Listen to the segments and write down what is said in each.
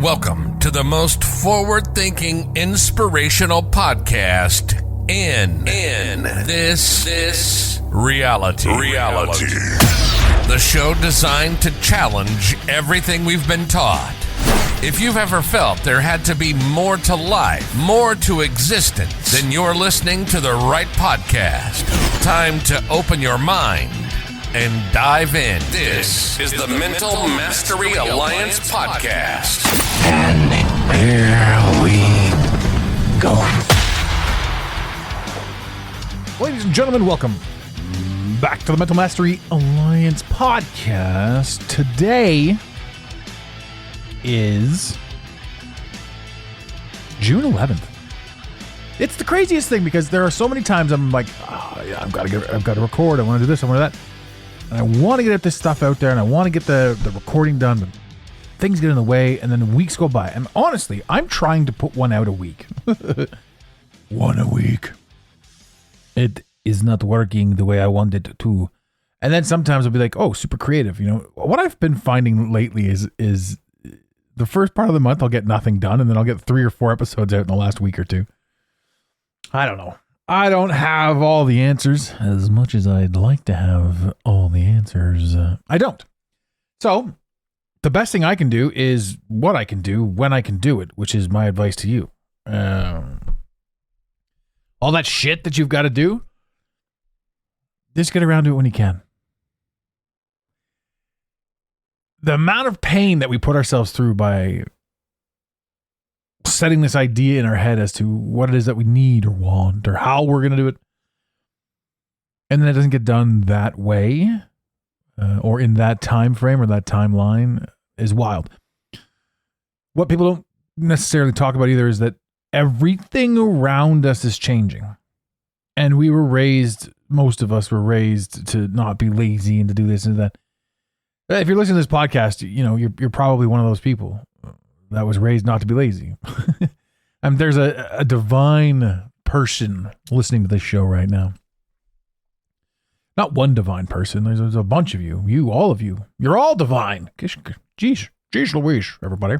Welcome to the most forward-thinking, inspirational podcast in this reality. The show designed to challenge everything we've been taught. If you've ever felt there had to be more to life, more to existence, then you're listening to the right podcast. Time to open your mind and dive in. This is the Mental Mastery Alliance podcast. And here we go. Ladies and gentlemen, welcome back to the Mental Mastery Alliance podcast. Today is June 11th. It's the craziest thing because there are so many times I'm like, I've got to record. I want to do this. I want to do that. And I want to get this stuff out there and I want to get the recording done, but things get in the way and then weeks go by. And honestly, I'm trying to put one out a week. One a week. It is not working the way I want it to. And then sometimes I'll be like, oh, super creative. You know, what I've been finding lately is the first part of the month I'll get nothing done and then I'll get 3 or 4 episodes out in the last week or two. I don't know. I don't have all the answers as much as I'd like to have all the answers. I don't. So the best thing I can do is what I can do when I can do it, which is my advice to you. All that shit that you've got to do, just get around to it when you can. The amount of pain that we put ourselves through by setting this idea in our head as to what it is that we need or want or how we're going to do it, and then it doesn't get done that way or in that time frame or that timeline is wild. What people don't necessarily talk about either is that everything around us is changing. And we were raised, most of us were raised to not be lazy and to do this and that. If you're listening to this podcast, you know, you're probably one of those people that was raised not to be lazy. There's a divine person listening to this show right now. Not one divine person. There's a bunch of you. All of you. You're all divine. Jeez Louise, everybody.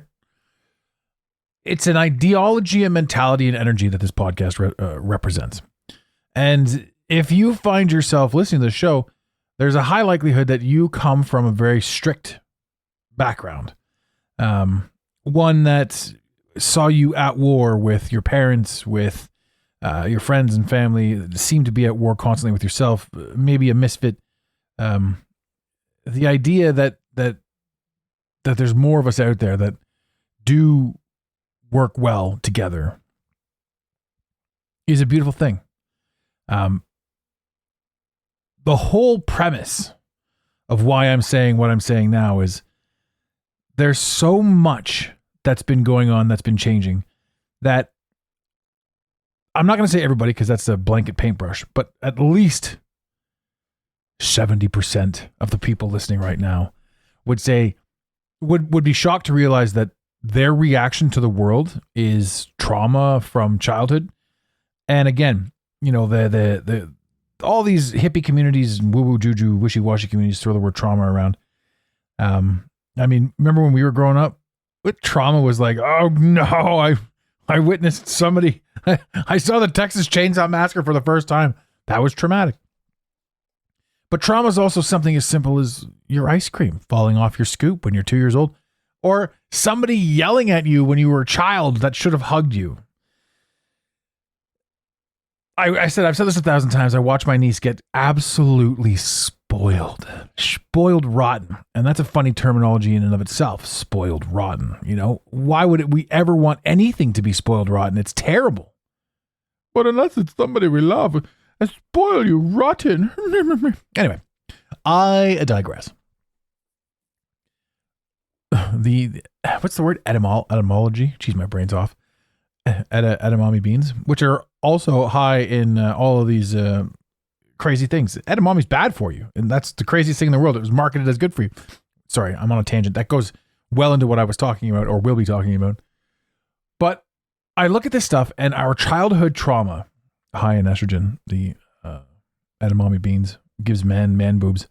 It's an ideology and mentality and energy that this podcast represents. And if you find yourself listening to the show, there's a high likelihood that you come from a very strict background. One that saw you at war with your parents, with your friends and family, seem to be at war constantly with yourself, maybe a misfit. The idea that there's more of us out there that do work well together is a beautiful thing. The whole premise of why I'm saying what I'm saying now is there's so much that's been going on, that's been changing, that I'm not going to say everybody because that's a blanket paintbrush, but at least 70% of the people listening right now would say, would be shocked to realize that their reaction to the world is trauma from childhood. And again, you know, the all these hippie communities and woo-woo juju wishy-washy communities throw the word trauma around. I mean, remember when we were growing up, what trauma was like? Oh no, I witnessed somebody. I saw the Texas Chainsaw Massacre for the first time. That was traumatic. But trauma is also something as simple as your ice cream falling off your scoop when you're 2 years old, or somebody yelling at you when you were a child that should have hugged you. I've said this 1,000 times. I watch my niece get absolutely spoiled rotten. And that's a funny terminology in and of itself. Spoiled rotten. You know, why would we ever want anything to be spoiled rotten? It's terrible. But unless it's somebody we love, I spoil you rotten. Anyway, I digress. What's the word? Etymology. Jeez, my brain's off. Edamame beans, which are also high in all of these crazy things. Edamame's bad for you, and that's the craziest thing in the world. It was marketed as good for you. Sorry, I'm on a tangent. That goes well into what I was talking about or will be talking about. But I look at this stuff and our childhood trauma, high in estrogen, the edamame beans, gives man boobs.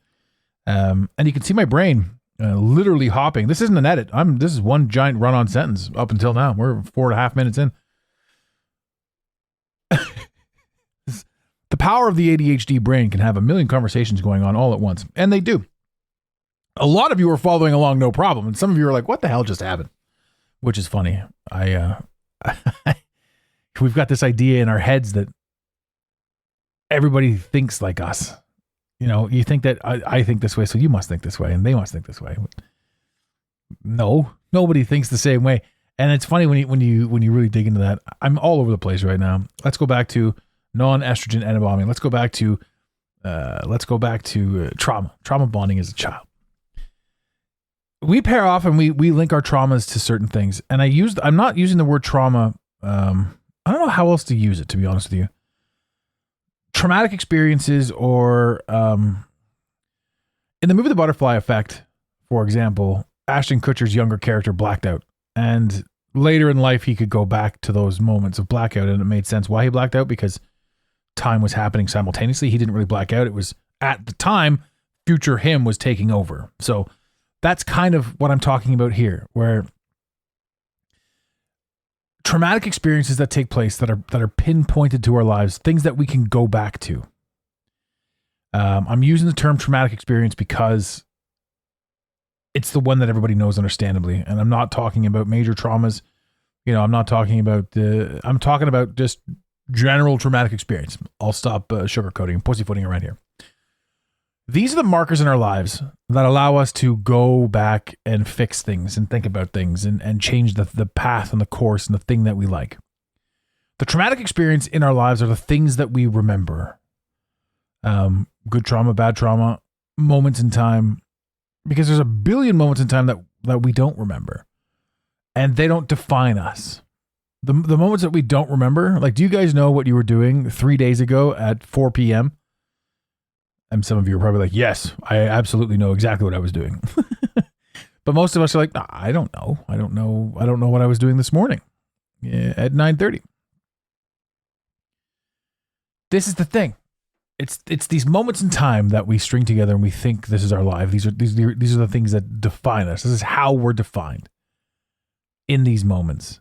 And you can see my brain literally hopping. This isn't an edit. This is one giant run-on sentence up until now. We're 4.5 minutes in. The power of the ADHD brain can have a million conversations going on all at once. And they do. A lot of you are following along no problem. And some of you are like, what the hell just happened? Which is funny. We've got this idea in our heads that everybody thinks like us. You know, you think that I think this way, so you must think this way, and they must think this way. No, nobody thinks the same way. And it's funny when you really dig into that. I'm all over the place right now. Let's go back to non-estrogen embalming. Let's go back to trauma. Trauma bonding as a child. We pair off and we link our traumas to certain things. And I'm not using the word trauma. I don't know how else to use it, to be honest with you. Traumatic experiences, or in the movie The Butterfly Effect, for example, Ashton Kutcher's younger character blacked out. And later in life, he could go back to those moments of blackout, and it made sense why he blacked out, because time was happening simultaneously. He didn't really black out. It was, at the time, future him was taking over. So that's kind of what I'm talking about here, where traumatic experiences that take place that are pinpointed to our lives, things that we can go back to. I'm using the term traumatic experience because it's the one that everybody knows understandably. And I'm not talking about major traumas. You know, I'm talking about just general traumatic experience. I'll stop sugarcoating and pussyfooting around here. These are the markers in our lives that allow us to go back and fix things and think about things and change the path and the course and the thing that we like. The traumatic experience in our lives are the things that we remember. Good trauma, bad trauma, moments in time, because there's a billion moments in time that we don't remember, and they don't define us. The moments that we don't remember, like, do you guys know what you were doing 3 days ago at 4 p.m.? And some of you are probably like, yes, I absolutely know exactly what I was doing. But most of us are like, nah, I don't know. I don't know what I was doing this morning at 9:30. This is the thing. It's these moments in time that we string together and we think this is our life. These are the things that define us. This is how we're defined in these moments.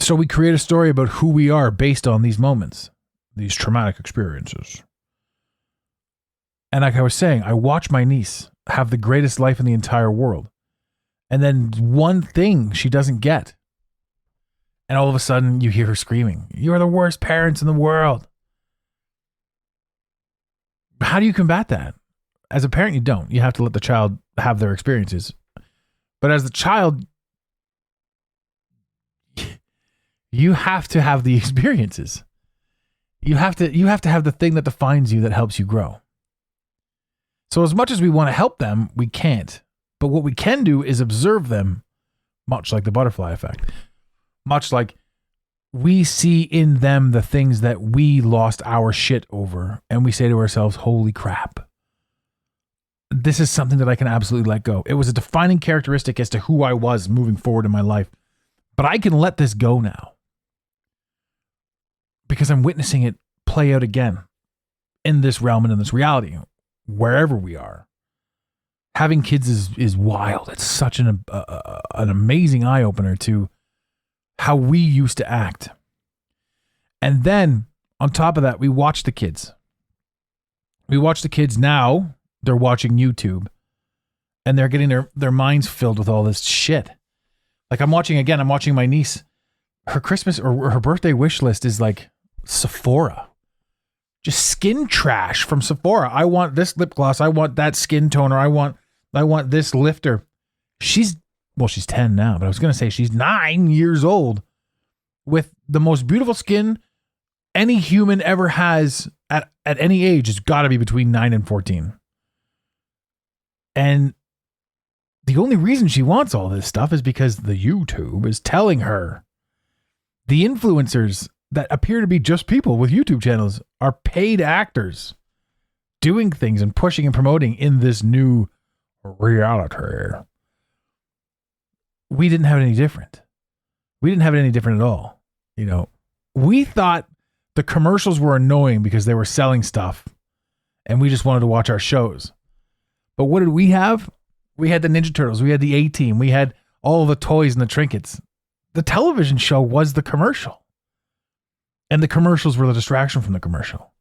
So we create a story about who we are based on these moments, these traumatic experiences. And like I was saying, I watch my niece have the greatest life in the entire world. And then one thing she doesn't get. And all of a sudden you hear her screaming, "You are the worst parents in the world." How do you combat that? As a parent, you don't. You have to let the child have their experiences. But as the child, you have to have the experiences. You have to have the thing that defines you, that helps you grow. So as much as we want to help them, we can't. But what we can do is observe them, much like the butterfly effect. Much like we see in them the things that we lost our shit over, and we say to ourselves, holy crap. This is something that I can absolutely let go. It was a defining characteristic as to who I was moving forward in my life. But I can let this go now, because I'm witnessing it play out again in this realm and in this reality, wherever we are. Having kids is wild. It's such an amazing eye-opener to how we used to act. And then on top of that, we watch the kids. We watch the kids now. They're watching YouTube, and they're getting their minds filled with all this shit. Like I'm watching my niece. Her Christmas or her birthday wish list is like Sephora. Just skin trash from Sephora. I want this lip gloss. I want that skin toner. I want this lifter. She's 10 now, but I was going to say she's 9 years old with the most beautiful skin any human ever has at any age. It's got to be between 9 and 14. And the only reason she wants all this stuff is because the YouTube is telling her. The influencers that appear to be just people with YouTube channels are paid actors doing things and pushing and promoting in this new reality. We didn't have it any different. We didn't have it any different at all. You know, we thought the commercials were annoying because they were selling stuff and we just wanted to watch our shows. But what did we have? We had the Ninja Turtles. We had the A-Team. We had all the toys and the trinkets. The television show was the commercial. And the commercials were the distraction from the commercial.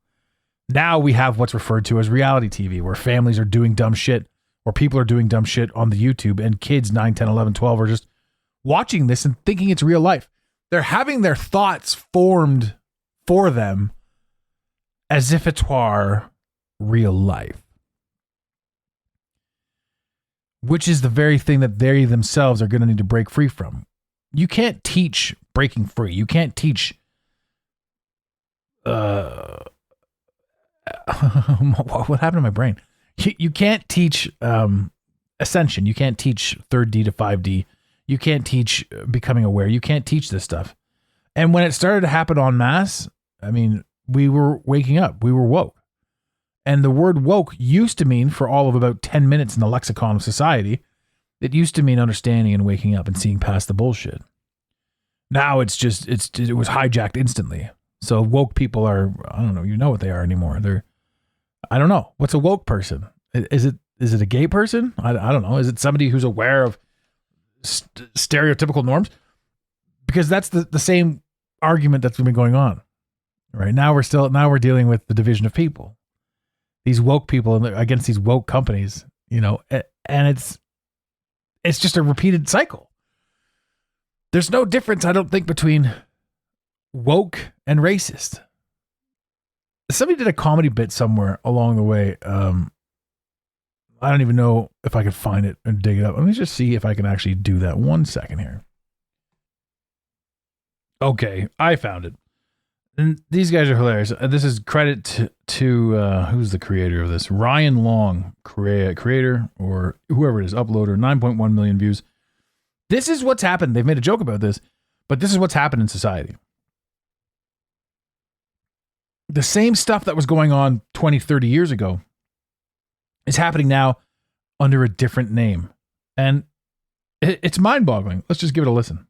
Now we have what's referred to as reality TV, where families are doing dumb shit, or people are doing dumb shit on the YouTube, and kids 9, 10, 11, 12 are just watching this and thinking it's real life. They're having their thoughts formed for them as if it were real life. Which is the very thing that they themselves are going to need to break free from. You can't teach breaking free. You can't teach what happened to my brain? You can't teach ascension. You can't teach 3D to 5D. You can't teach becoming aware. You can't teach this stuff. And when it started to happen en masse, I mean, we were waking up. We were woke. And the word woke used to mean, for all of about 10 minutes in the lexicon of society, it used to mean understanding and waking up and seeing past the bullshit. Now it was hijacked instantly. So woke people are, I don't know, you know what they are anymore. I don't know. What's a woke person? Is it a gay person? I don't know. Is it somebody who's aware of stereotypical norms? Because that's the same argument that's been going on. Right now we're dealing with the division of people. These woke people against these woke companies, you know, and it's just a repeated cycle. There's no difference, I don't think, between woke and racist. Somebody did a comedy bit somewhere along the way. I don't even know if I could find it and dig it up. Let me just see if I can actually do that. 1 second here. Okay, I found it. And these guys are hilarious. This is credit to who's the creator of this? Ryan Long, creator or whoever it is, uploader, 9.1 million views. This is what's happened. They've made a joke about this, but this is what's happened in society. The same stuff that was going on 20, 30 years ago is happening now under a different name. And it's mind-boggling. Let's just give it a listen.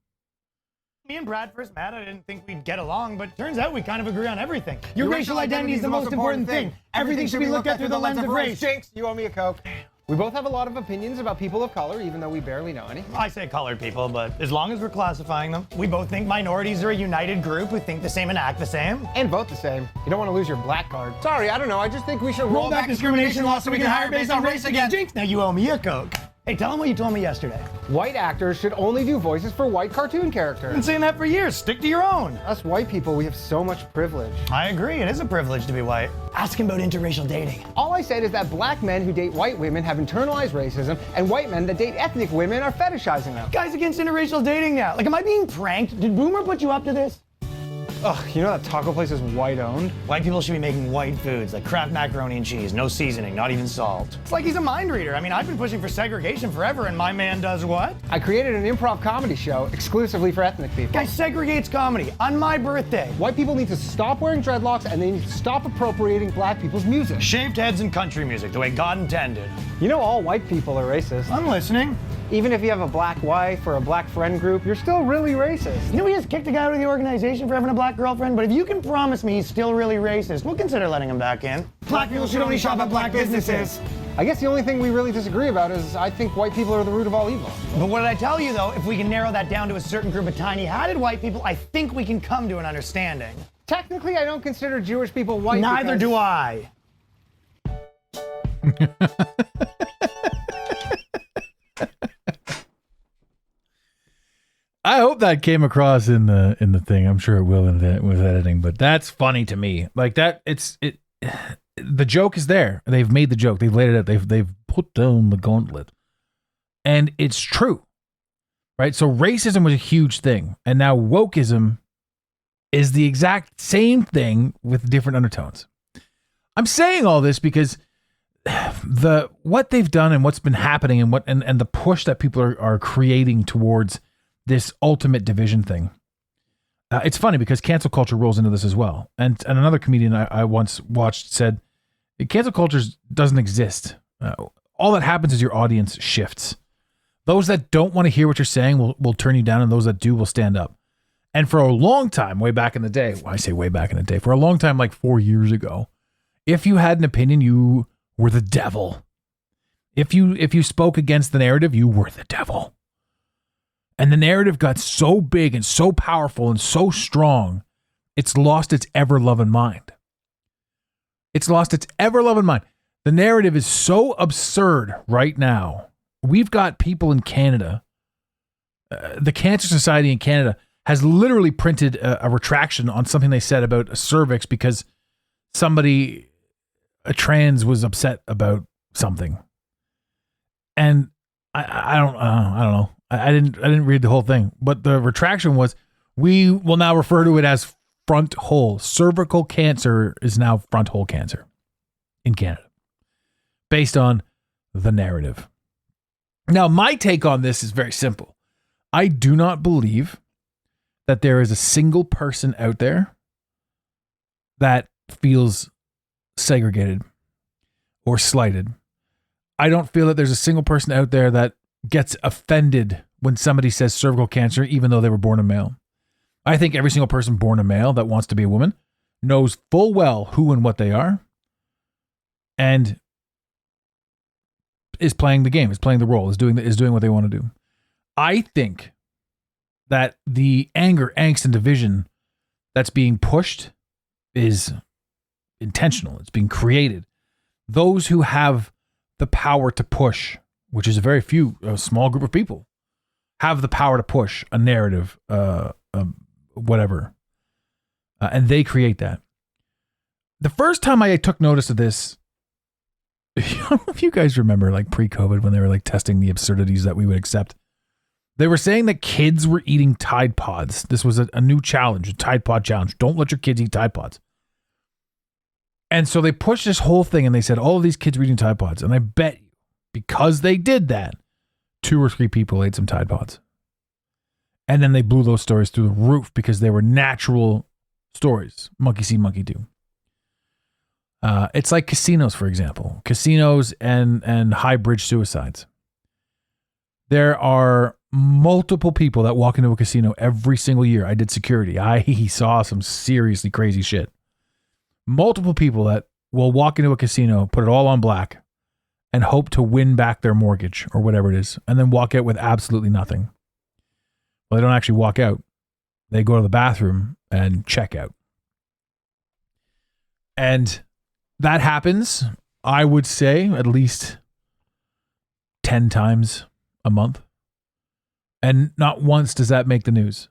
Me and Brad first met, I didn't think we'd get along, but turns out we kind of agree on everything. Your racial identity is the most important thing. Everything should be looked at through the lens of race. Jinx, you owe me a Coke. We both have a lot of opinions about people of color, even though we barely know any. I say colored people, but as long as we're classifying them, we both think minorities are a united group who think the same and act the same. And vote the same. You don't want to lose your black card. Sorry, I don't know. I just think we should Roll back discrimination laws so we can hire based on race again. Jinx, now you owe me a Coke. Hey, tell them what you told me yesterday. White actors should only do voices for white cartoon characters. I've been saying that for years. Stick to your own. Us white people, we have so much privilege. I agree. It is a privilege to be white. Ask him about interracial dating. All I said is that black men who date white women have internalized racism, and white men that date ethnic women are fetishizing them. Guys against interracial dating now. Like, am I being pranked? Did Boomer put you up to this? Ugh, you know that taco place is white owned? White people should be making white foods like Kraft macaroni and cheese, no seasoning, not even salt. It's like he's a mind reader. I mean, I've been pushing for segregation forever, and my man does what? I created an improv comedy show exclusively for ethnic people. Guy segregates comedy on my birthday. White people need to stop wearing dreadlocks, and they need to stop appropriating black people's music. Shaved heads and country music, the way God intended. You know all white people are racist. I'm listening. Even if you have a black wife or a black friend group, you're still really racist. You know, we just kicked a guy out of the organization for having a black girlfriend, but if you can promise me he's still really racist, we'll consider letting him back in. Black people should only shop at black businesses. I guess the only thing we really disagree about is I think white people are the root of all evil. But what did I tell you, though? If we can narrow that down to a certain group of tiny-hatted white people, I think we can come to an understanding. Technically, I don't consider Jewish people white. Neither do I. I hope that came across in the thing. I'm sure it will with editing, but that's funny to me. Like that, the joke is there. They've made the joke. They've laid it out. They've put down the gauntlet, and it's true, right? So racism was a huge thing, and now wokeism is the exact same thing with different undertones. I'm saying all this because what they've done and what's been happening and the push that people are creating towards this ultimate division thing. It's funny because cancel culture rolls into this as well. And another comedian I once watched said, cancel culture doesn't exist. All that happens is your audience shifts. Those that don't want to hear what you're saying will turn you down, and those that do will stand up. And for a long time, way back in the day, well, I say way back in the day, for a long time, like 4 years ago, if you had an opinion, you were the devil. If you spoke against the narrative, you were the devil. And the narrative got so big and so powerful and so strong, it's lost its ever-loving mind. It's lost its ever-loving mind. The narrative is so absurd right now. We've got people in Canada, the Cancer Society in Canada has literally printed a retraction on something they said about a cervix because somebody, a trans, was upset about something. And I don't know. I didn't read the whole thing, but the retraction was, we will now refer to it as front hole. Cervical cancer is now front hole cancer in Canada, based on the narrative. Now, my take on this is very simple. I do not believe that there is a single person out there that feels segregated or slighted. I don't feel that there's a single person out there that gets offended when somebody says cervical cancer, even though they were born a male. I think every single person born a male that wants to be a woman knows full well who and what they are and is playing the game, is playing the role, is doing what they want to do. I think that the anger, angst, and division that's being pushed is intentional. It's being created. Those who have the power to push, which is a small group of people, have the power to push a narrative, whatever. And they create that. The first time I took notice of this, I don't know if you guys remember, like pre-COVID, when they were like testing the absurdities that we would accept. They were saying that kids were eating Tide Pods. This was a new challenge, a Tide Pod challenge. Don't let your kids eat Tide Pods. And so they pushed this whole thing and they said, all of these kids were eating Tide Pods. And I bet you, because they did that, 2 or 3 people ate some Tide Pods. And then they blew those stories through the roof because they were natural stories. Monkey see, monkey do. It's like casinos, for example. Casinos and high bridge suicides. There are multiple people that walk into a casino every single year. I did security. I saw some seriously crazy shit. Multiple people that will walk into a casino, put it all on black, and hope to win back their mortgage or whatever it is, and then walk out with absolutely nothing. Well, they don't actually walk out. They go to the bathroom and check out. And that happens, I would say, at least 10 times a month. And not once does that make the news.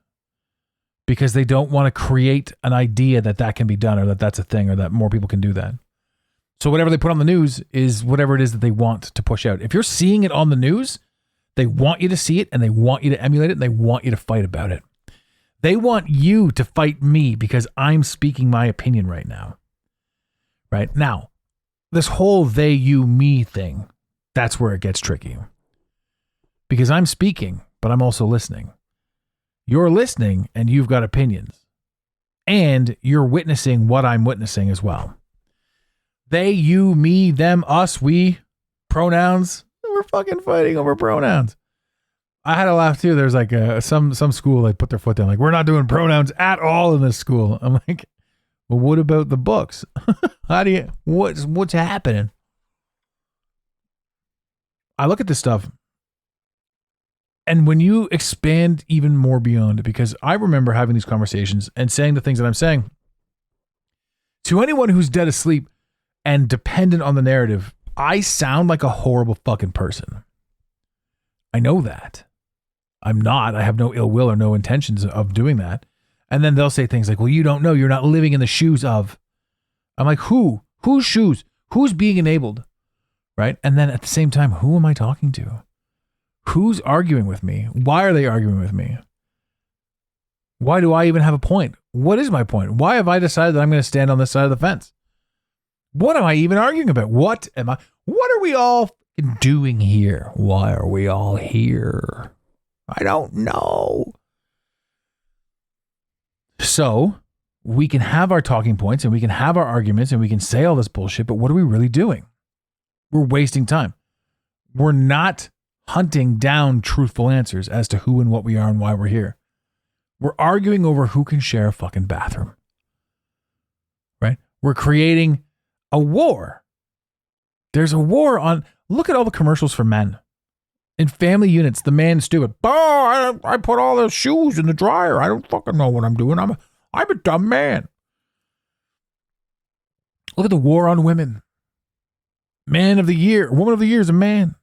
Because they don't want to create an idea that can be done, or that that's a thing, or that more people can do that. So whatever they put on the news is whatever it is that they want to push out. If you're seeing it on the news, they want you to see it, and they want you to emulate it, and they want you to fight about it. They want you to fight me because I'm speaking my opinion right now. Right? Now, this whole they, you, me thing, that's where it gets tricky. Because I'm speaking, but I'm also listening. You're listening and you've got opinions. And you're witnessing what I'm witnessing as well. They, you, me, them, us, we, pronouns. We're fucking fighting over pronouns. I had a laugh too. There's like some school, they put their foot down. Like, we're not doing pronouns at all in this school. I'm like, well, what about the books? What's happening? I look at this stuff. And when you expand even more beyond it, because I remember having these conversations and saying the things that I'm saying, to anyone who's dead asleep and dependent on the narrative, I sound like a horrible fucking person. I know that. I'm not. I have no ill will or no intentions of doing that. And then they'll say things like, well, you don't know. You're not living in the shoes of. I'm like, who? Whose shoes? Who's being enabled? Right? And then at the same time, who am I talking to? Who's arguing with me? Why are they arguing with me? Why do I even have a point? What is my point? Why have I decided that I'm going to stand on this side of the fence? What am I even arguing about? What are we all doing here? Why are we all here? I don't know. So we can have our talking points and we can have our arguments and we can say all this bullshit, but what are we really doing? We're wasting time. We're not hunting down truthful answers as to who and what we are and why we're here. We're arguing over who can share a fucking bathroom. Right? We're creating a war. There's a war on. Look at all the commercials for men. In family units, the man's stupid. Oh, I put all those shoes in the dryer. I don't fucking know what I'm doing. I'm a dumb man. Look at the war on women. Man of the year, woman of the year is a man.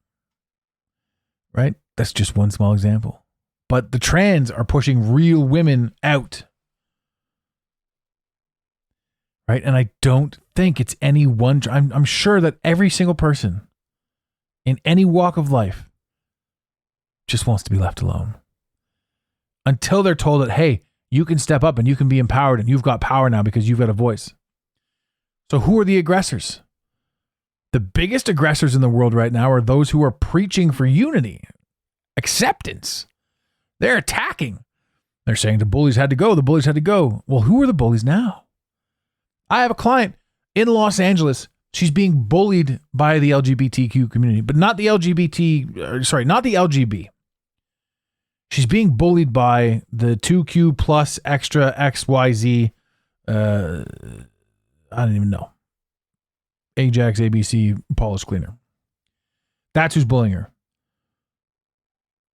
Right? That's just one small example. But the trans are pushing real women out. Right? And I don't think it's any one. I'm sure that every single person in any walk of life just wants to be left alone. Until they're told that, hey, you can step up and you can be empowered and you've got power now because you've got a voice. So who are the aggressors? The biggest aggressors in the world right now are those who are preaching for unity, acceptance. They're attacking. They're saying the bullies had to go. The bullies had to go. Well, who are the bullies now? I have a client in Los Angeles. She's being bullied by the LGBTQ community, but not the not the LGB. She's being bullied by the 2Q plus extra XYZ. I don't even know. Ajax ABC polish cleaner. That's who's bullying her.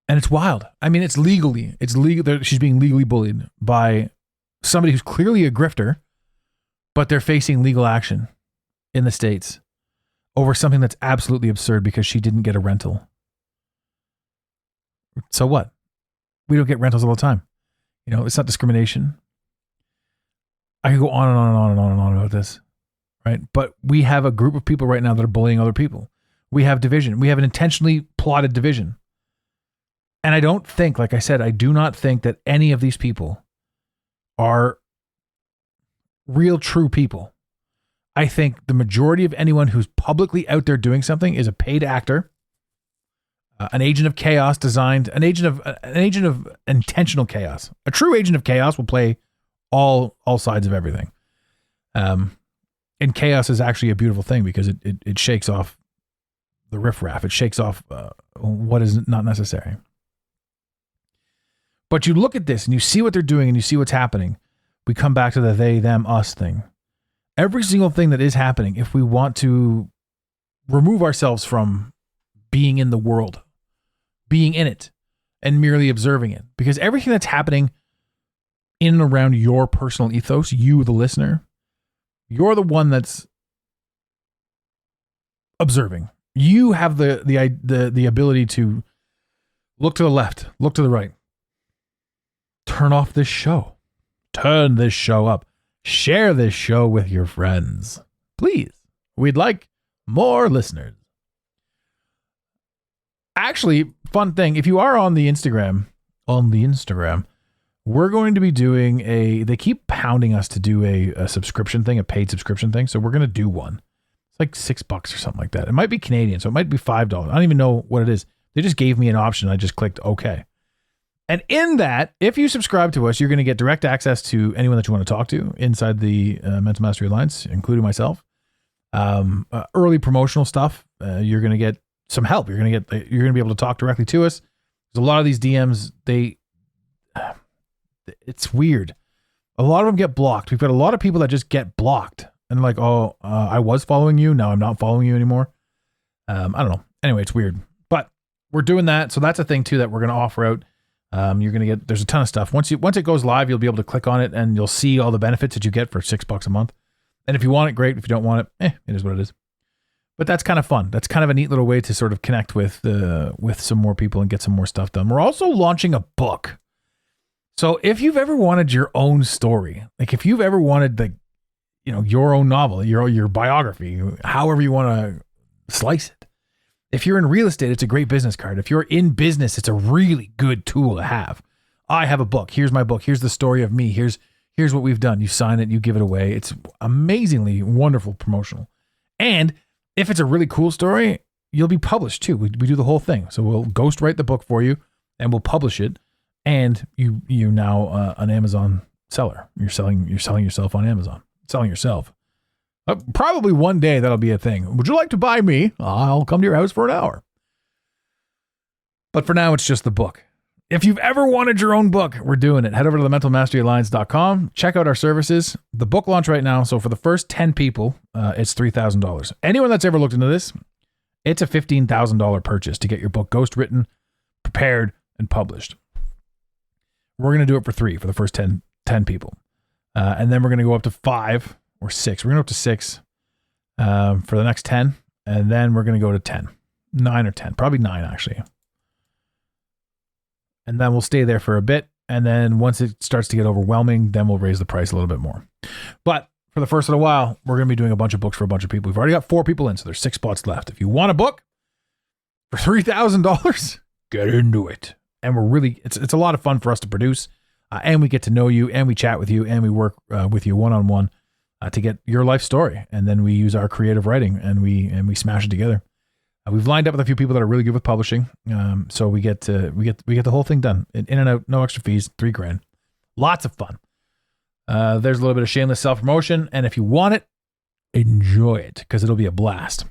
And it's wild. I mean, it's legal. She's being legally bullied by somebody who's clearly a grifter, but they're facing legal action in the States over something that's absolutely absurd because she didn't get a rental. So what? We don't get rentals all the time. You know, it's not discrimination. I could go on and on and on and on and on about this, right? But we have a group of people right now that are bullying other people. We have division. We have an intentionally plotted division. And I don't think, like I said, I do not think that any of these people are real, true people. I think the majority of anyone who's publicly out there doing something is a paid actor, an agent of chaos an agent of intentional chaos. A true agent of chaos will play all sides of everything. And chaos is actually a beautiful thing because it shakes off the riffraff. It shakes off what is not necessary. But you look at this and you see what they're doing and you see what's happening. We come back to the they, them, us thing. Every single thing that is happening, if we want to remove ourselves from being in the world, being in it, and merely observing it, because everything that's happening in and around your personal ethos, you, the listener, you're the one that's observing. You have the ability to look to the left, look to the right, turn off this show, turn this show up. Share this show with your friends. Please. We'd like more listeners. Actually, fun thing, if you are on the Instagram, we're going to be doing they keep pounding us to do a subscription thing, a paid subscription thing. So we're going to do one. It's like $6 or something like that. It might be Canadian, so it might be $5. I don't even know what it is. They just gave me an option. I just clicked okay. And in that, if you subscribe to us, you're going to get direct access to anyone that you want to talk to inside the Mental Mastery Alliance, including myself. Early promotional stuff. You're going to get some help. You're going to be able to talk directly to us. There's a lot of these DMs. It's weird. A lot of them get blocked. We've got a lot of people that just get blocked and like, oh, I was following you. Now I'm not following you anymore. I don't know. Anyway, it's weird, but we're doing that. So that's a thing too that we're going to offer out. You're going to get, there's a ton of stuff. Once it goes live, you'll be able to click on it and you'll see all the benefits that you get for $6 a month. And if you want it, great. If you don't want it, it is what it is. But that's kind of fun. That's kind of a neat little way to sort of connect with some more people and get some more stuff done. We're also launching a book. So if you've ever wanted your own story, like if you've ever wanted your own novel, your biography, however you want to slice it. If you're in real estate, it's a great business card. If you're in business, it's a really good tool to have. I have a book. Here's my book. Here's the story of me. Here's what we've done. You sign it, you give it away. It's amazingly wonderful promotional. And if it's a really cool story, you'll be published too. We do the whole thing. So we'll ghostwrite the book for you and we'll publish it. And you're now an Amazon seller. You're selling yourself on Amazon. Selling yourself. Probably one day that'll be a thing. Would you like to buy me? I'll come to your house for an hour. But for now, it's just the book. If you've ever wanted your own book, we're doing it. Head over to thementalmasteryalliance.com. Check out our services. The book launch right now. So for the first 10 people, it's $3,000. Anyone that's ever looked into this, It's a $15,000 purchase to get your book ghostwritten, prepared, and published. We're going to do it for $3 for the first 10 people. And then we're going to go up to 5 or 6. We're going to go up to 6 for the next 10. And then we're going to go to 10, 9 or 10, probably 9 actually. And then we'll stay there for a bit. And then once it starts to get overwhelming, then we'll raise the price a little bit more. But for the first little while, we're going to be doing a bunch of books for a bunch of people. We've already got 4 people in, so there's 6 spots left. If you want a book for $3,000, get into it. And we're really, it's a lot of fun for us to produce. And we get to know you, and we chat with you, and we work with you one-on-one to get your life story. And then we use our creative writing, and we smash it together. We've lined up with a few people that are really good with publishing. So we get the whole thing done in and out, no extra fees, $3,000. Lots of fun. There's a little bit of shameless self-promotion, and if you want it, enjoy it, because it'll be a blast.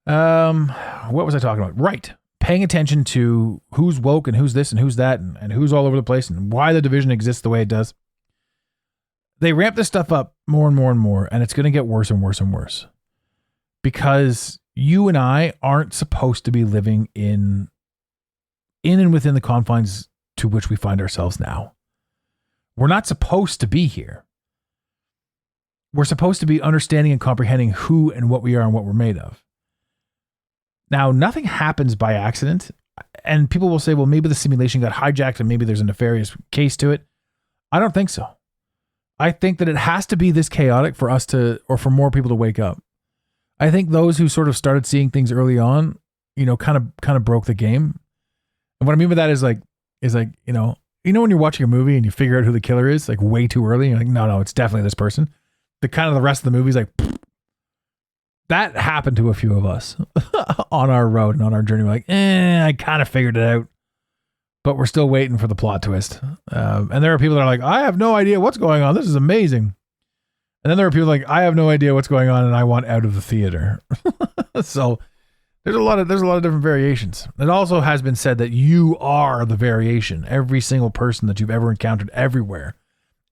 What was I talking about? Right. Paying attention to who's woke and who's this and who's that and who's all over the place and why the division exists the way it does. They ramp this stuff up more and more and more, and it's going to get worse and worse and worse, because you and I aren't supposed to be living in and within the confines to which we find ourselves now. We're not supposed to be here. We're supposed to be understanding and comprehending who and what we are and what we're made of. Now, nothing happens by accident, and people will say, well, maybe the simulation got hijacked and maybe there's a nefarious case to it. I don't think so. I think that it has to be this chaotic for us to, or for more people to wake up. I think those who sort of started seeing things early on, kind of broke the game. And what I mean by that is like, when you're watching a movie and you figure out who the killer is, like way too early, you're like, no, it's definitely this person. The rest of the movie is like, that happened to a few of us on our road and on our journey. We're like, I kind of figured it out, but we're still waiting for the plot twist. And there are people that are like, I have no idea what's going on. This is amazing. And then there are people like, I have no idea what's going on and I want out of the theater. So there's a lot of different variations. It also has been said that you are the variation. Every single person that you've ever encountered everywhere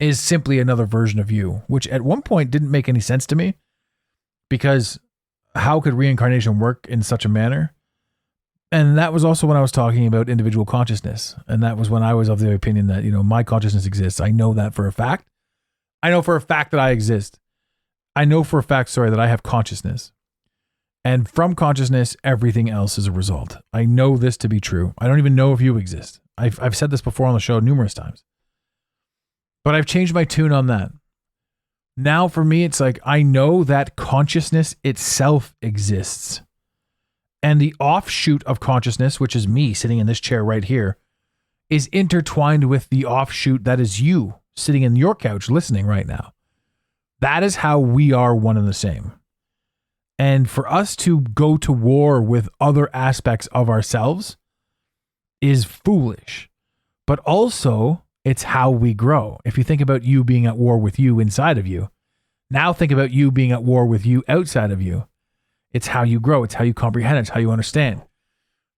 is simply another version of you, which at one point didn't make any sense to me, because how could reincarnation work in such a manner? And that was also when I was talking about individual consciousness. And that was when I was of the opinion that, my consciousness exists. I know that for a fact. I know for a fact that I exist. I know for a fact, that I have consciousness. And from consciousness, everything else is a result. I know this to be true. I don't even know if you exist. I've said this before on the show numerous times. But I've changed my tune on that. Now for me, it's like, I know that consciousness itself exists. And the offshoot of consciousness, which is me sitting in this chair right here, is intertwined with the offshoot that is you sitting in your couch listening right now. That is how we are one and the same. And for us to go to war with other aspects of ourselves is foolish. But also, it's how we grow. If you think about you being at war with you inside of you, now think about you being at war with you outside of you. It's how you grow. It's how you comprehend. It's how you understand.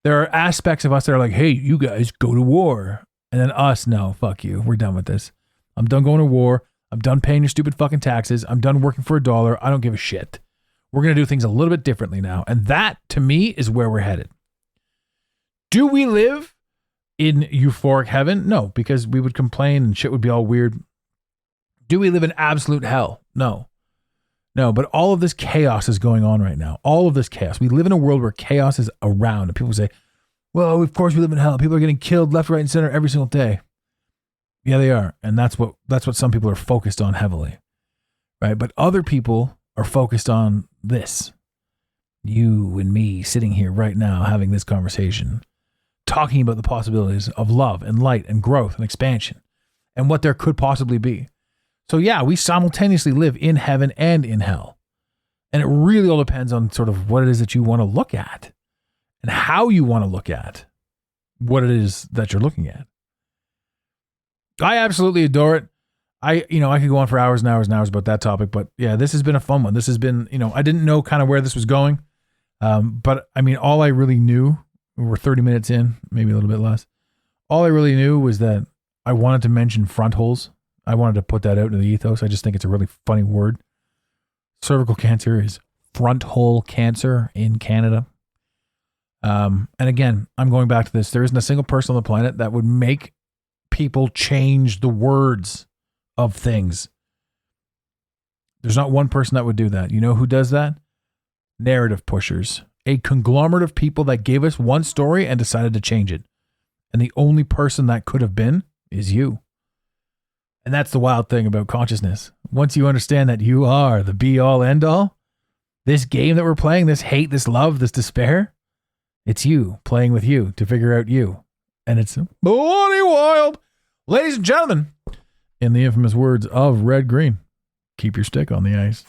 There are aspects of us that are like, hey, you guys go to war. And then us, no, fuck you. We're done with this. I'm done going to war. I'm done paying your stupid fucking taxes. I'm done working for $1. I don't give a shit. We're going to do things a little bit differently now. And that, to me, is where we're headed. Do we live in euphoric heaven? No, because we would complain and shit would be all weird. Do we live in absolute hell? No. No, but all of this chaos is going on right now. All of this chaos. We live in a world where chaos is around. And people say, well, of course we live in hell. People are getting killed left, right, and center every single day. Yeah, they are. And that's what some people are focused on heavily. Right? But other people are focused on this. You and me sitting here right now having this conversation, talking about the possibilities of love and light and growth and expansion and what there could possibly be. So yeah, we simultaneously live in heaven and in hell. And it really all depends on sort of what it is that you want to look at and how you want to look at what it is that you're looking at. I absolutely adore it. I could go on for hours and hours and hours about that topic, but yeah, this has been a fun one. This has been, I didn't know kind of where this was going. But I mean, all I really knew, we're 30 minutes in, maybe a little bit less. All I really knew was that I wanted to mention front holes. I wanted to put that out into the ethos. I just think it's a really funny word. Cervical cancer is front hole cancer in Canada. And again, I'm going back to this. There isn't a single person on the planet that would make people change the words of things. There's not one person that would do that. You know who does that? Narrative pushers. A conglomerate of people that gave us one story and decided to change it. And the only person that could have been is you. And that's the wild thing about consciousness. Once you understand that you are the be-all, end-all, this game that we're playing, this hate, this love, this despair, it's you playing with you to figure out you. And it's bloody wild. Ladies and gentlemen, in the infamous words of Red Green, keep your stick on the ice.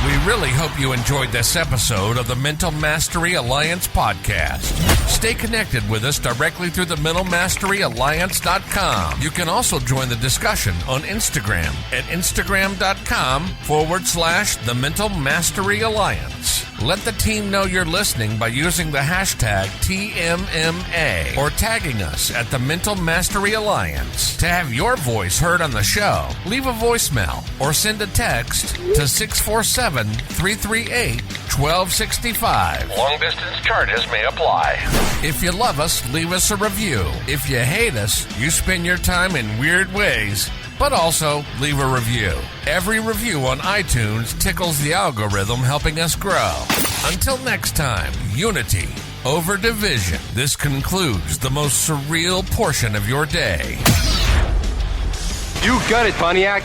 We really hope you enjoyed this episode of the Mental Mastery Alliance podcast. Stay connected with us directly through the mentalmasteryalliance.com. You can also join the discussion on Instagram at instagram.com/the Mental Mastery Alliance. Let the team know you're listening by using the hashtag TMMA or tagging us at the Mental Mastery Alliance. To have your voice heard on the show, leave a voicemail or send a text to 647-338-1265. Long distance charges may apply. If you love us, leave us a review. If you hate us, you spend your time in weird ways, but also leave a review. Every review on iTunes tickles the algorithm, helping us grow. Until next time, unity over division. This concludes the most surreal portion of your day. You got it, Pontiac.